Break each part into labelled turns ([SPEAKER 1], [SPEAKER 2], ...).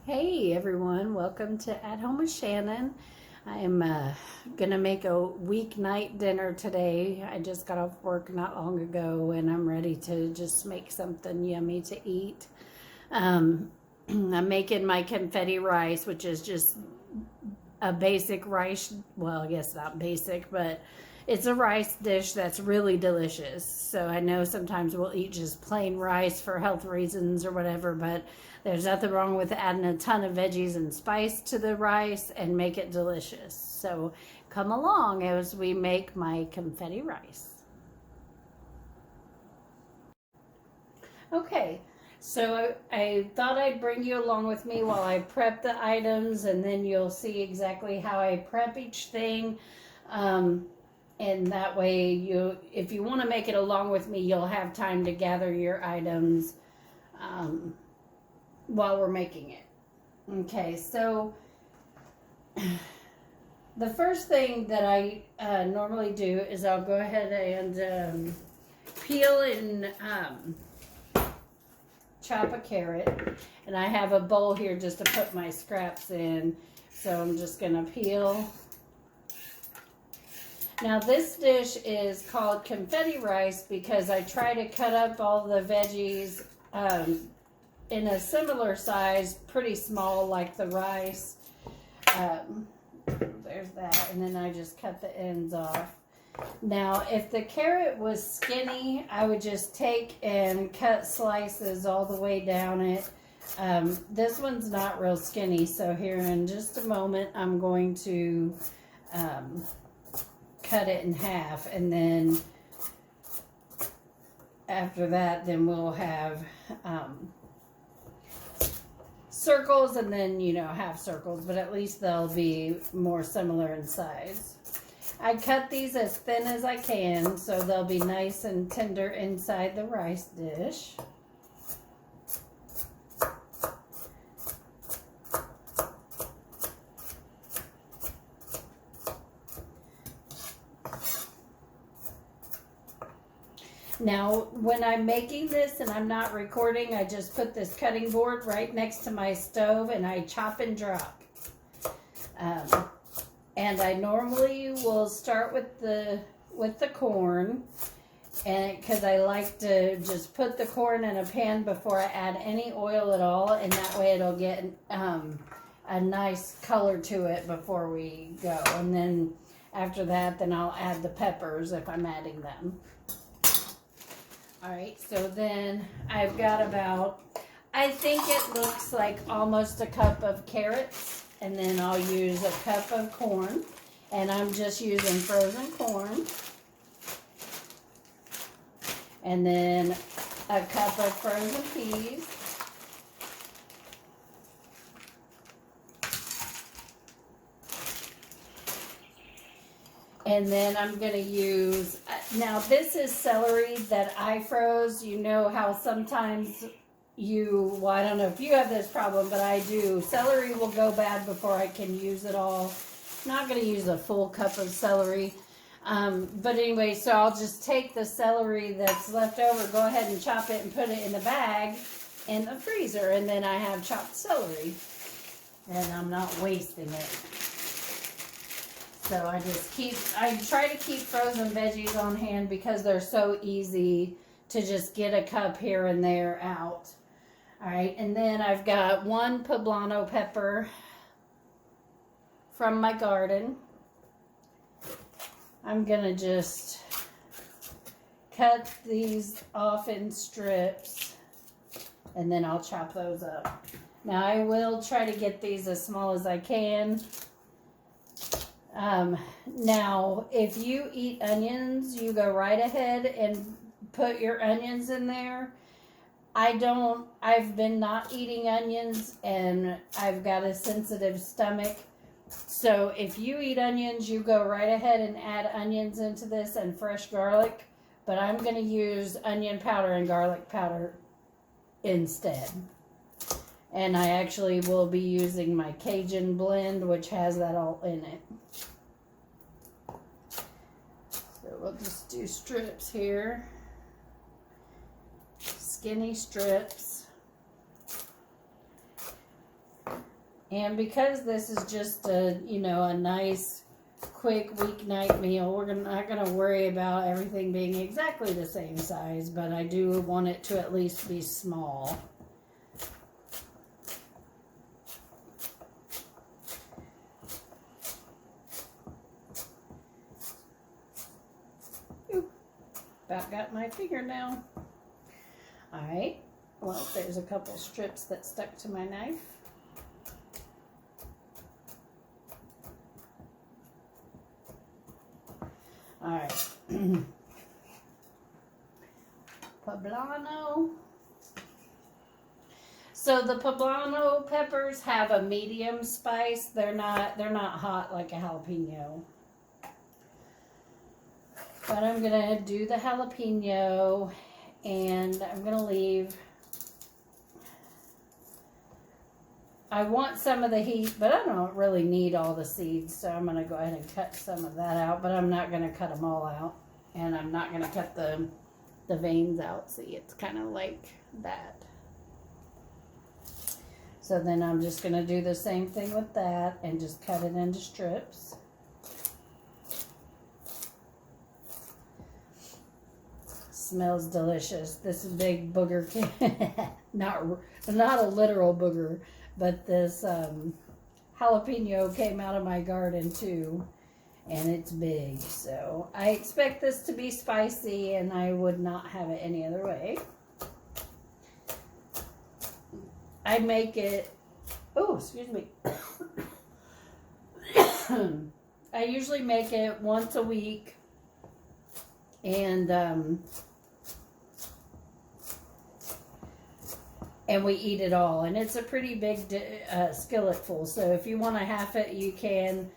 [SPEAKER 1] Hey everyone, welcome to At Home with Shannon. I am gonna make a weeknight dinner today. I just got off work not long ago and I'm ready to just make something yummy to eat. I'm making my confetti rice, which is just a basic rice. Well, I guess not basic, but it's a rice dish that's really delicious. So I know sometimes we'll eat just plain rice for health reasons or whatever, but there's nothing wrong with adding a ton of veggies and spice to the rice and make it delicious. So come along as we make my confetti rice. Okay, so I thought I'd bring you along with me while I prep the items, and then you'll see exactly how I prep each thing. And that way, if you want to make it along with me, you'll have time to gather your items while we're making it. Okay, so the first thing that I normally do is I'll go ahead and peel and chop a carrot. And I have a bowl here just to put my scraps in. So I'm just going to peel. Now this dish is called confetti rice because I try to cut up all the veggies in a similar size, pretty small like the rice. There's that, and then I just cut the ends off. Now if the carrot was skinny, I would just take and cut slices all the way down it. This one's not real skinny, so here in just a moment I'm going to cut it in half, and then after that then we'll have circles, and then half circles, but at least they'll be more similar in size. I cut these as thin as I can so they'll be nice and tender inside the rice dish. Now, when I'm making this and I'm not recording, I just put this cutting board right next to my stove and I chop and drop. And I normally will start with the corn, and because I like to just put the corn in a pan before I add any oil at all, and that way it'll get a nice color to it before we go. And then after that, then I'll add the peppers if I'm adding them. Alright, so then I've got about, I think it looks like almost a cup of carrots, and then I'll use a cup of corn, and I'm just using frozen corn, and then a cup of frozen peas, and then I'm going to use, now this is celery that I froze. You know how sometimes well, I don't know if you have this problem, but I do. Celery will go bad before I can use it all. I'm not going to use a full cup of celery. But anyway, so I'll just take the celery that's left over, go ahead and chop it and put it in the bag in the freezer. And then I have chopped celery. And I'm not wasting it. So I try to keep frozen veggies on hand because they're so easy to just get a cup here and there out. All right, and then I've got one poblano pepper from my garden. I'm gonna just cut these off in strips, and then I'll chop those up. Now I will try to get these as small as I can. Now, if you eat onions, you go right ahead and put your onions in there. I've been not eating onions, and I've got a sensitive stomach. So if you eat onions, you go right ahead and add onions into this and fresh garlic. But I'm going to use onion powder and garlic powder instead. And I actually will be using my Cajun blend, which has that all in it. So we'll just do strips here. Skinny strips. And because this is just a, you know, a nice, quick weeknight meal, we're not going to worry about everything being exactly the same size, but I do want it to at least be small. Ooh, about got my fingernail. All right, well, there's a couple strips that stuck to my knife. All right, poblano. So the poblano peppers have a medium spice. They're not hot like a jalapeno. But I'm gonna do the jalapeno, and I'm gonna leave. I want some of the heat, but I don't really need all the seeds, so I'm going to go ahead and cut some of that out, but I'm not going to cut them all out, and I'm not going to cut the veins out. See, it's kind of like that. So then I'm just going to do the same thing with that and just cut it into strips. Smells delicious. This is big booger, not a literal booger. But this jalapeno came out of my garden too, and it's big. So I expect this to be spicy, and I would not have it any other way. I make it, oh, excuse me. I usually make it once a week, and we eat it all, and it's a pretty big skillet full, so if you want to half it you can,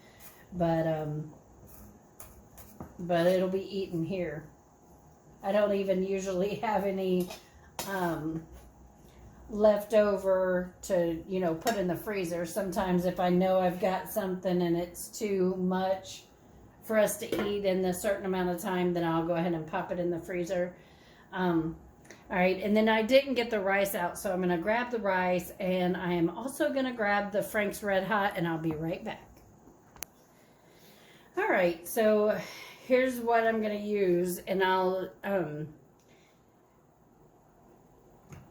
[SPEAKER 1] but it'll be eaten here. I don't even usually have any left over to, you know, put in the freezer. Sometimes if I know I've got something and it's too much for us to eat in a certain amount of time, then I'll go ahead and pop it in the freezer. All right, and then I didn't get the rice out, so I'm going to grab the rice, and I am also going to grab the Frank's Red Hot, and I'll be right back. All right, so here's what I'm going to use, and I'll,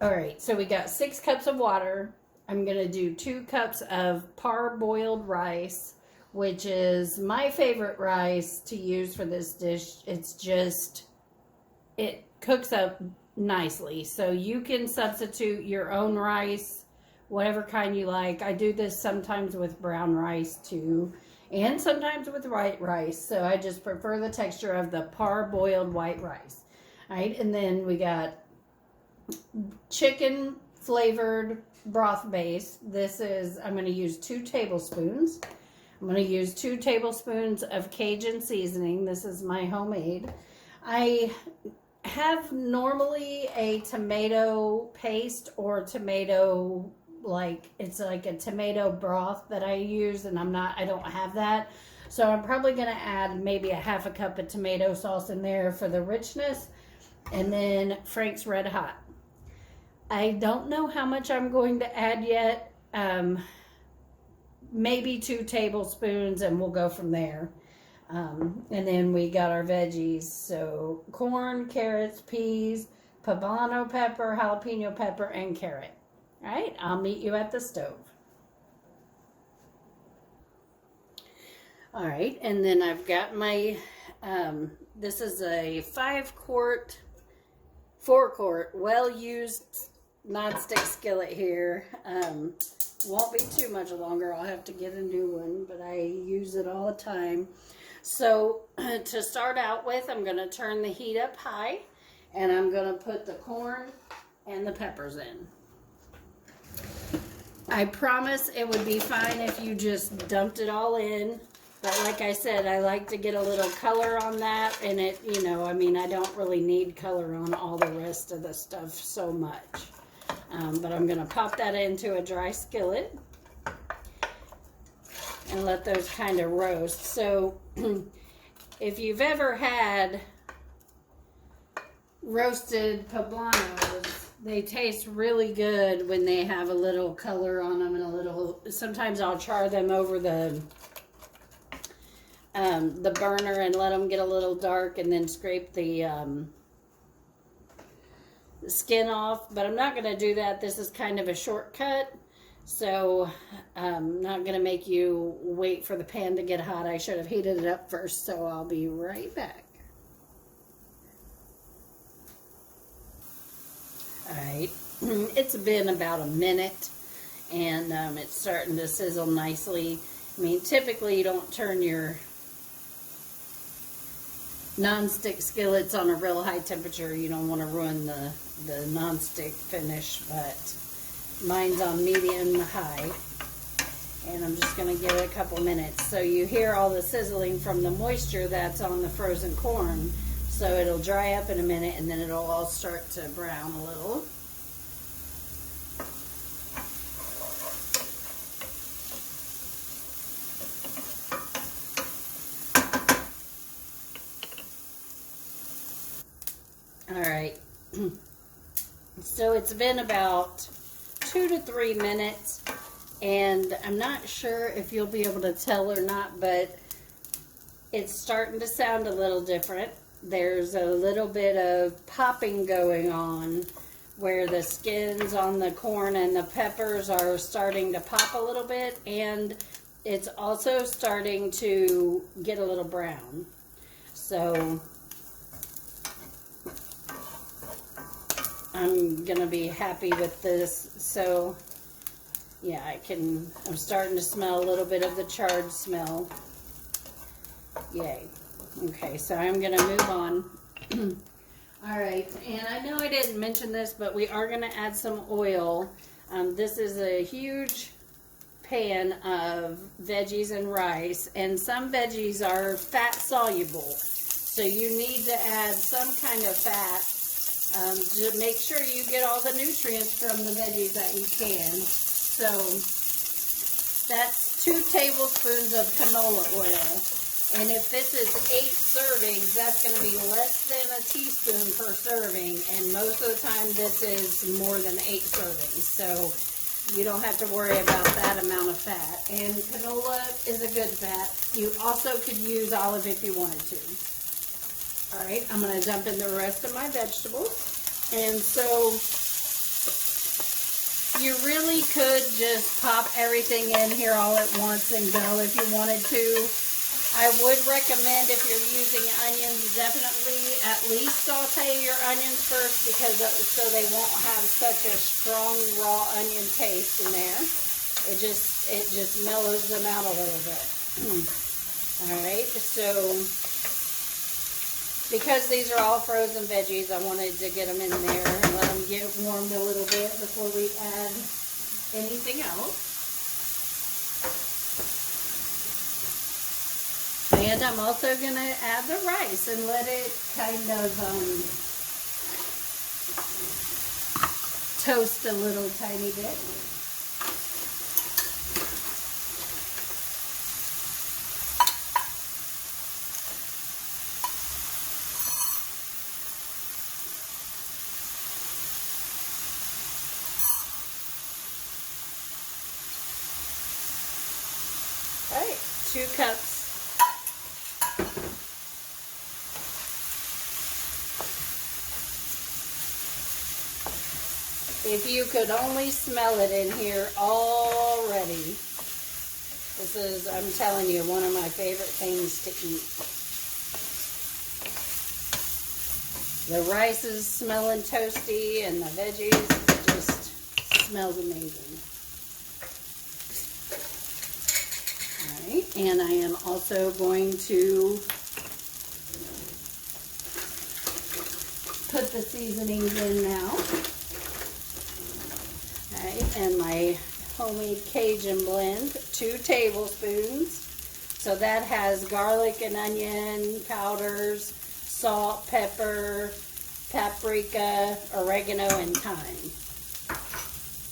[SPEAKER 1] all right, so we got 6 cups of water. I'm going to do 2 cups of parboiled rice, which is my favorite rice to use for this dish. It's just, it cooks up nicely, so you can substitute your own rice, whatever kind you like. I do this sometimes with brown rice too, and sometimes with white rice, so I just prefer the texture of the parboiled white rice. All right, and then we got chicken flavored broth base. This is, I'm going to use 2 tablespoons. I'm going to use 2 tablespoons of Cajun seasoning. This is my homemade. I have normally a tomato paste or tomato, like, it's like a tomato broth that I use, and I don't have that. So I'm probably going to add maybe a half a cup of tomato sauce in there for the richness, and then Frank's Red Hot. I don't know how much I'm going to add yet. Maybe 2 tablespoons, and we'll go from there. And then we got our veggies, so corn, carrots, peas, poblano pepper, jalapeno pepper, and carrot. All right, I'll meet you at the stove. All right, and then I've got my, this is a 4-quart, well-used nonstick skillet here. Won't be too much longer. I'll have to get a new one, but I use it all the time. So to start out with, I'm going to turn the heat up high, and I'm going to put the corn and the peppers in. I promise it would be fine if you just dumped it all in, but like I said, I like to get a little color on that, and it, you know, I mean, I don't really need color on all the rest of the stuff so much. But I'm going to pop that into a dry skillet and let those kind of roast. So if you've ever had roasted poblanos, They taste really good when they have a little color on them and a little, sometimes I'll char them over the burner and let them get a little dark and then scrape the skin off, but I'm not going to do that. This is kind of a shortcut, so I'm not going to make you wait for the pan to get hot. I should have heated it up first, so I'll be right back. Alright, it's been about a minute, and it's starting to sizzle nicely. I mean, typically you don't turn your non-stick skillets on a real high temperature. You don't want to ruin the non-stick finish, but mine's on medium high. And I'm just going to give it a couple minutes. So you hear all the sizzling from the moisture that's on the frozen corn. So it'll dry up in a minute and then it'll all start to brown a little. Alright, so it's been about 2 to 3 minutes, and I'm not sure if you'll be able to tell or not, but it's starting to sound a little different. There's a little bit of popping going on where the skins on the corn and the peppers are starting to pop a little bit, and it's also starting to get a little brown. So I'm gonna be happy with this. So yeah, I'm starting to smell a little bit of the charred smell. Yay. Okay, so I'm gonna move on. Alright, and I know I didn't mention this, but we are gonna add some oil. This is a huge pan of veggies and rice, and some veggies are fat soluble, so you need to add some kind of fat to make sure you get all the nutrients from the veggies that you can. So that's 2 tablespoons of canola oil. And if this is 8 servings, that's going to be less than a teaspoon per serving. And most of the time this is more than 8 servings. So you don't have to worry about that amount of fat. And canola is a good fat. You also could use olive if you wanted to. Alright, I'm going to dump in the rest of my vegetables. And so you really could just pop everything in here all at once and go if you wanted to. I would recommend, if you're using onions, definitely at least saute your onions first, because so they won't have such a strong raw onion taste in there. It just mellows them out a little bit. Alright, so because these are all frozen veggies, I wanted to get them in there and let them get warmed a little bit before we add anything else. And I'm also going to add the rice and let it kind of toast a little tiny bit. All right, 2 cups. If you could only smell it in here already. This is, I'm telling you, one of my favorite things to eat. The rice is smelling toasty and the veggies just smells amazing. Alright, and I am also going to put the seasonings in now. Alright, and my homemade Cajun blend, 2 tablespoons. So that has garlic and onion powders, salt, pepper, paprika, oregano, and thyme.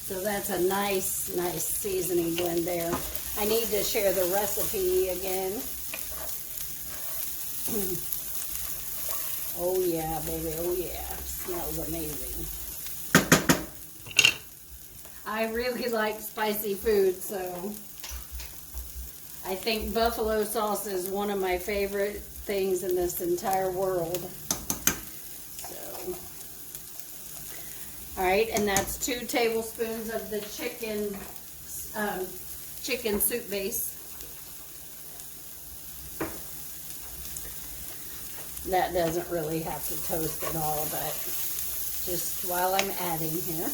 [SPEAKER 1] So that's a nice seasoning blend there. I need to share the recipe again. Oh yeah, baby, oh yeah. Smells amazing. I really like spicy food, so I think buffalo sauce is one of my favorite things in this entire world. So, all right, and that's 2 tablespoons of the chicken soup base. That doesn't really have to toast at all, but just while I'm adding here.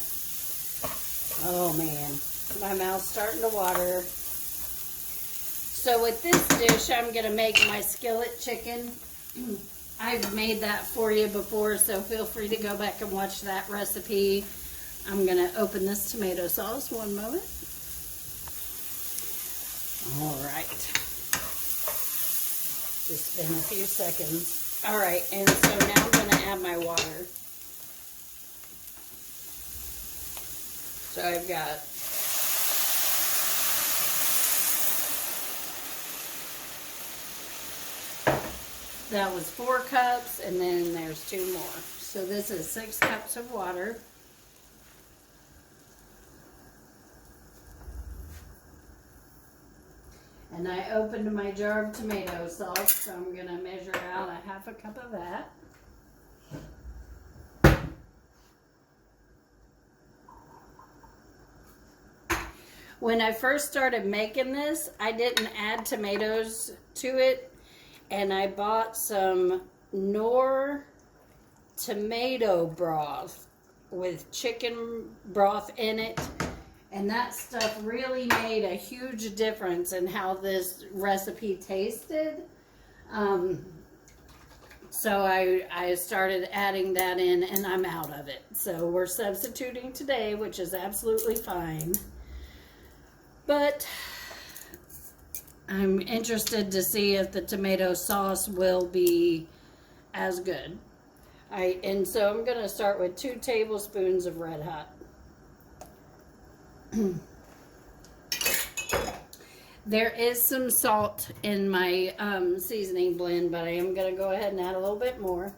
[SPEAKER 1] Oh man, my mouth's starting to water. So with this dish, I'm going to make my skillet chicken. I've made that for you before, so feel free to go back and watch that recipe. I'm going to open this tomato sauce. One moment. All right. Just been a few seconds. All right, and so now I'm going to add my water. So I've got that was 4 cups, and then there's 2 more. So this is 6 cups of water. And I opened my jar of tomato sauce, so I'm going to measure out a 1/2 cup of that. When I first started making this, I didn't add tomatoes to it, and I bought some Knorr tomato broth with chicken broth in it. And that stuff really made a huge difference in how this recipe tasted. So I started adding that in, and I'm out of it. So we're substituting today, which is absolutely fine. But I'm interested to see if the tomato sauce will be as good. And so I'm going to start with 2 tablespoons of Red Hot. There is some salt in my seasoning blend, but I am going to go ahead and add a little bit more.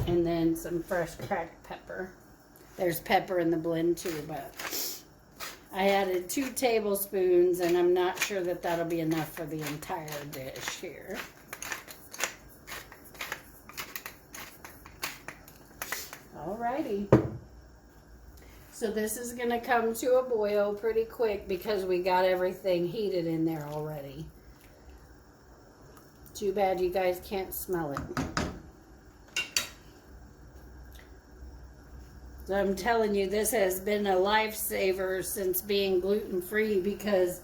[SPEAKER 1] And then some fresh cracked pepper. There's pepper in the blend too, but I added 2 tablespoons, and I'm not sure that that'll be enough for the entire dish here. Alrighty. So this is going to come to a boil pretty quick because we got everything heated in there already. Too bad you guys can't smell it. So I'm telling you, this has been a lifesaver since being gluten-free because,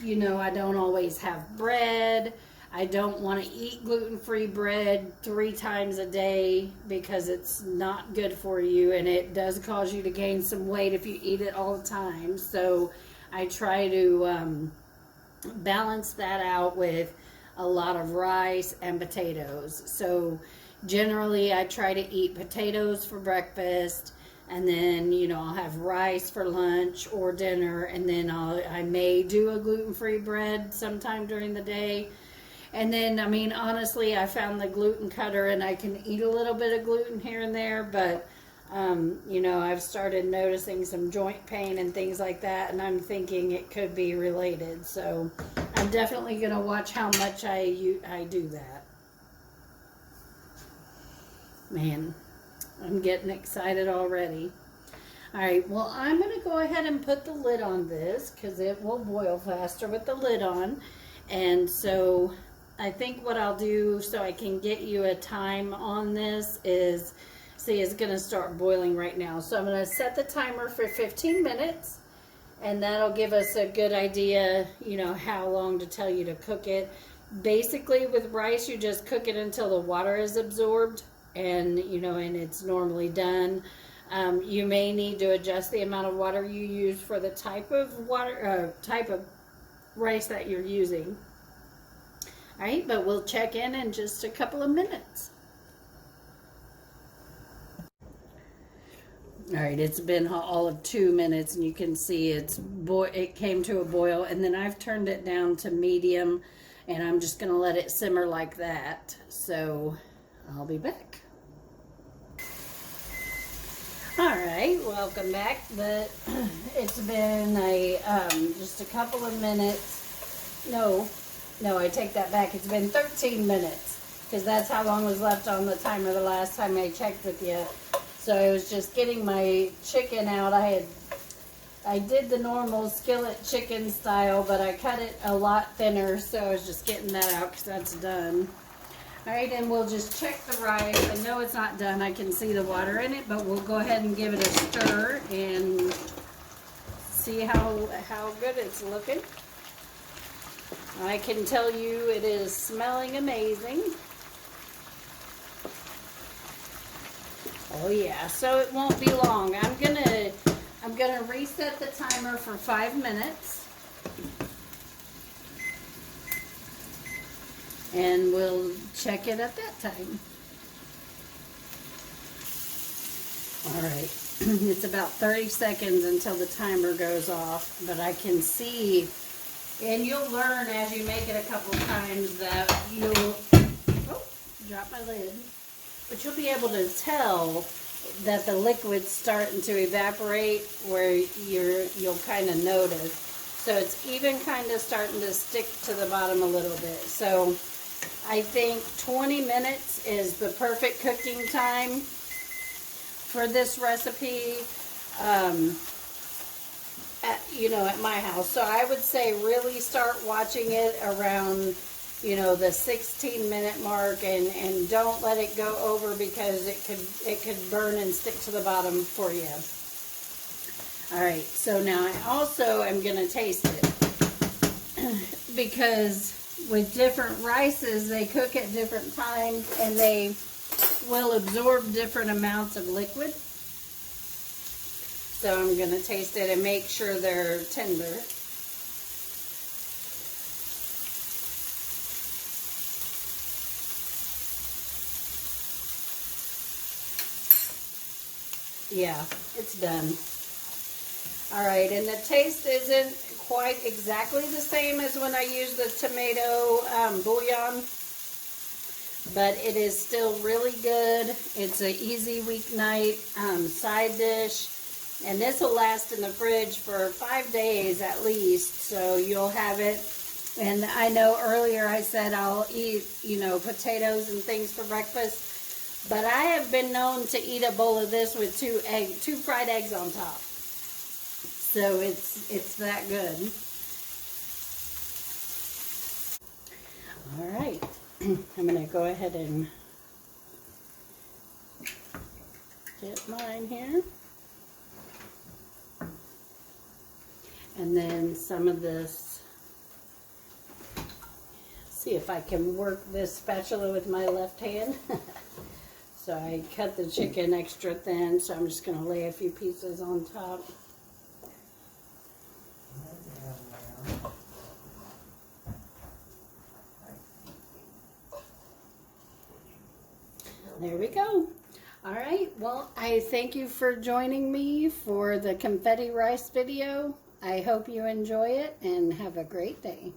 [SPEAKER 1] you know, I don't always have bread. I don't want to eat gluten-free bread 3 times a day because it's not good for you, and it does cause you to gain some weight if you eat it all the time. So I try to balance that out with a lot of rice and potatoes. So generally I try to eat potatoes for breakfast, and then, you know, I'll have rice for lunch or dinner, and then I may do a gluten-free bread sometime during the day. And then, I mean, honestly, I found the gluten cutter, and I can eat a little bit of gluten here and there, but, you know, I've started noticing some joint pain and things like that, and I'm thinking it could be related. So I'm definitely going to watch how much I do that. Man, I'm getting excited already. All right, well, I'm going to go ahead and put the lid on this because it will boil faster with the lid on. And so I think what I'll do so I can get you a time on this is, see, it's going to start boiling right now. So I'm going to set the timer for 15 minutes, and that'll give us a good idea, you know, how long to tell you to cook it. Basically, with rice, you just cook it until the water is absorbed, and, you know, and it's normally done. You may need to adjust the amount of water you use for the type of rice that you're using. All right, but we'll check in just a couple of minutes. All right, it's been all of 2 minutes, and you can see it came to a boil, and then I've turned it down to medium, and I'm just going to let it simmer like that. So I'll be back. right, welcome back. It's been just a couple of minutes. No, I take that back. It's been 13 minutes because that's how long was left on the timer the last time I checked with you. So I was just getting my chicken out. I did the normal skillet chicken style, but I cut it a lot thinner, so I was just getting that out because that's done. All right, and we'll just check the rice. I know it's not done. I can see the water in it, but we'll go ahead and give it a stir and see how good it's looking. I can tell you it is smelling amazing. Oh yeah, so it won't be long. I'm gonna reset the timer for 5 minutes. And we'll check it at that time. All right, it's about 30 seconds until the timer goes off, but I can see, and you'll learn as you make it a couple times that drop my lid, but you'll be able to tell that the liquid's starting to evaporate where you'll kind of notice. So it's even kind of starting to stick to the bottom a little bit. So I think 20 minutes is the perfect cooking time for this recipe, at my house. So I would say really start watching it around, the 16-minute mark, and don't let it go over because it could burn and stick to the bottom for you. All right, so now I also am going to taste it because with different rices, they cook at different times and they will absorb different amounts of liquid. So I'm going to taste it and make sure they're tender. Yeah, it's done. All right, and the taste isn't quite exactly the same as when I use the tomato bouillon, but it is still really good. It's an easy weeknight side dish, and this will last in the fridge for 5 days at least, so you'll have it. And I know earlier I said I'll eat, potatoes and things for breakfast, but I have been known to eat a bowl of this with two fried eggs on top. So it's that good. All right, I'm going to go ahead and get mine here. And then some of this, see if I can work this spatula with my left hand. So I cut the chicken extra thin, so I'm just going to lay a few pieces on top. There we go. All right, well, I thank you for joining me for the confetti rice video. I hope you enjoy it and have a great day.